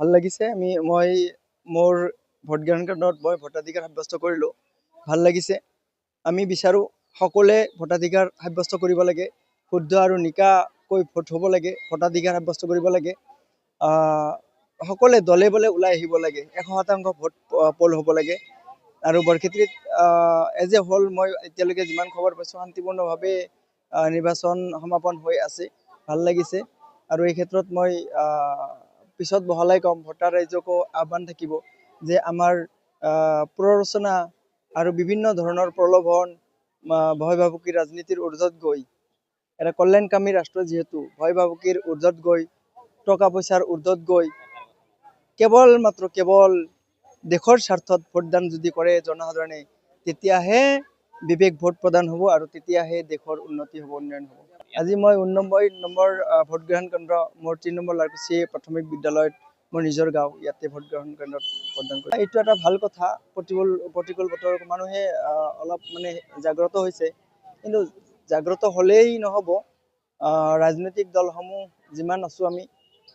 ভাল লাগিছে। মই মোৰ ভোট গ্ৰহণ কেন্দ্ৰত মই ভোটাধিকাৰ সাব্যস্ত কৰিলোঁ। ভাল লাগিছে। আমি বিচাৰোঁ সকলোৱে ভোটাধিকাৰ সাব্যস্ত কৰিব লাগে, শুদ্ধ আৰু নিকাকৈ ভোট হ'ব লাগে, ভোটাধিকাৰ সাব্যস্ত কৰিব লাগে। সকলোৱে দলে বলে ওলাই আহিব লাগে, 100% ভোট পল হ'ব লাগে। আৰু বৰক্ষেত্ৰীত এজ এ হোল মই এতিয়ালৈকে যিমান খবৰ পাইছোঁ শান্তিপূৰ্ণভাৱে নিৰ্বাচন সমাপন হৈ আছে। ভাল লাগিছে। আৰু এই ক্ষেত্ৰত মই পিছত বহলাই কম, ভোটাৰ ৰাইজকো আহ্বান থাকিব যে আমাৰ প্ৰৰোচনা আৰু বিভিন্ন ধৰণৰ প্ৰলোভন, ভয় ভাবুকি ৰাজনীতিৰ ঊৰ্ধত গৈ এটা কল্যাণকামী ৰাষ্ট্ৰ যিহেতু ভয় ভাবুকিৰ ঊৰ্ধত গৈ টকা পইচাৰ ঊৰ্ধত গৈ কেৱল দেশৰ স্বাৰ্থত ভোটদান যদি কৰে জনসাধাৰণে, তেতিয়াহে বিবেক ভোট প্ৰদান হ'ব আৰু তেতিয়াহে দেশৰ উন্নতি হ'ব, উন্নয়ন হ'ব। আজি মই 89 নম্বৰ ভোট গ্ৰহণ কেন্দ্ৰ মোৰ 3 নম্বৰ লাৰকুচি প্ৰাথমিক বিদ্যালয়ত মোৰ নিজৰ গাঁও, ইয়াতে ভোট গ্ৰহণ কেন্দ্ৰত ভোটদান কৰিছোঁ। এইটো এটা ভাল কথা। প্ৰতিকূল বতৰত মানুহে অলপ জাগ্ৰত হৈছে, কিন্তু জাগ্ৰত হ'লেই নহ'ব। ৰাজনৈতিক দলসমূহ যিমান আছোঁ আমি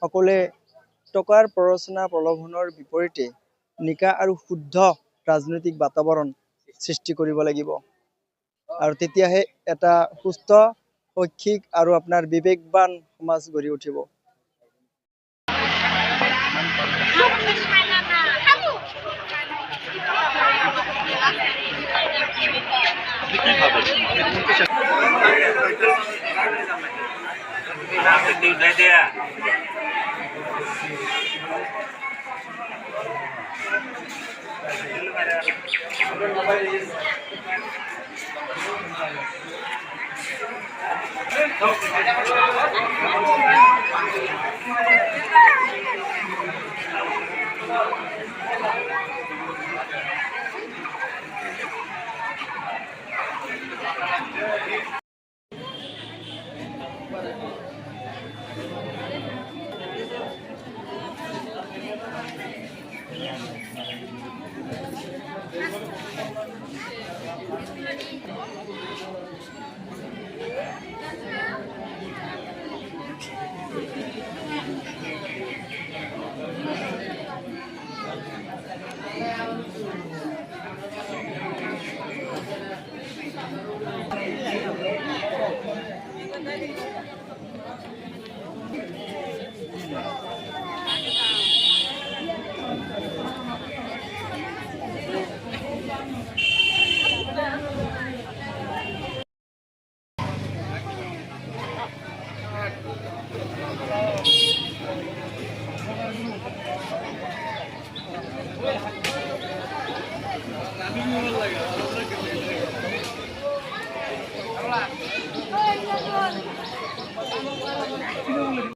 সকলোৱে টকাৰ প্ৰৰোচনা প্ৰলোভনৰ বিপৰীতে নিকা আৰু শুদ্ধ ৰাজনৈতিক বাতাবৰণ সৃষ্টি কৰিব লাগিব। আৰু তেতিয়াহে এটা সুস্থ, শৈক্ষিক আৰু আপোনাৰ বিবেকবান সমাজ গঢ়ি উঠিব।